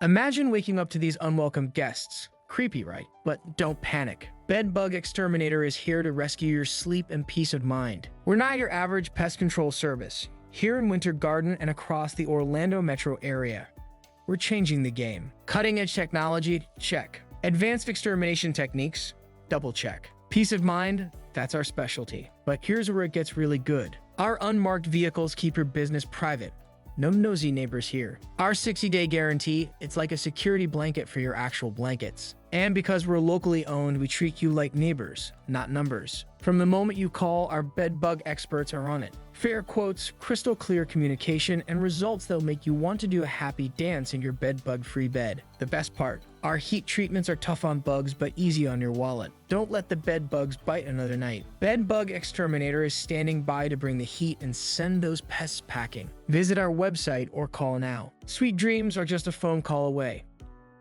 Imagine waking up to these unwelcome guests. Creepy, right? But don't panic. Bed Bug Exterminator is here to rescue your sleep and peace of mind. We're not your average pest control service. Here in Winter Garden and across the Orlando metro area, we're changing the game. Cutting-edge technology? Check. Advanced extermination techniques? Double check. Peace of mind? That's our specialty. But here's where it gets really good. Our unmarked vehicles keep your business private. No nosy neighbors here. Our 60-day guarantee, it's like a security blanket for your actual blankets. And because we're locally owned, we treat you like neighbors, not numbers. From the moment you call, our bed bug experts are on it. Fair quotes, crystal clear communication, and results that'll make you want to do a happy dance in your bed bug-free bed. The best part, our heat treatments are tough on bugs but easy on your wallet. Don't let the bed bugs bite another night. Bed Bug Exterminator is standing by to bring the heat and send those pests packing. Visit our website or call now. Sweet dreams are just a phone call away.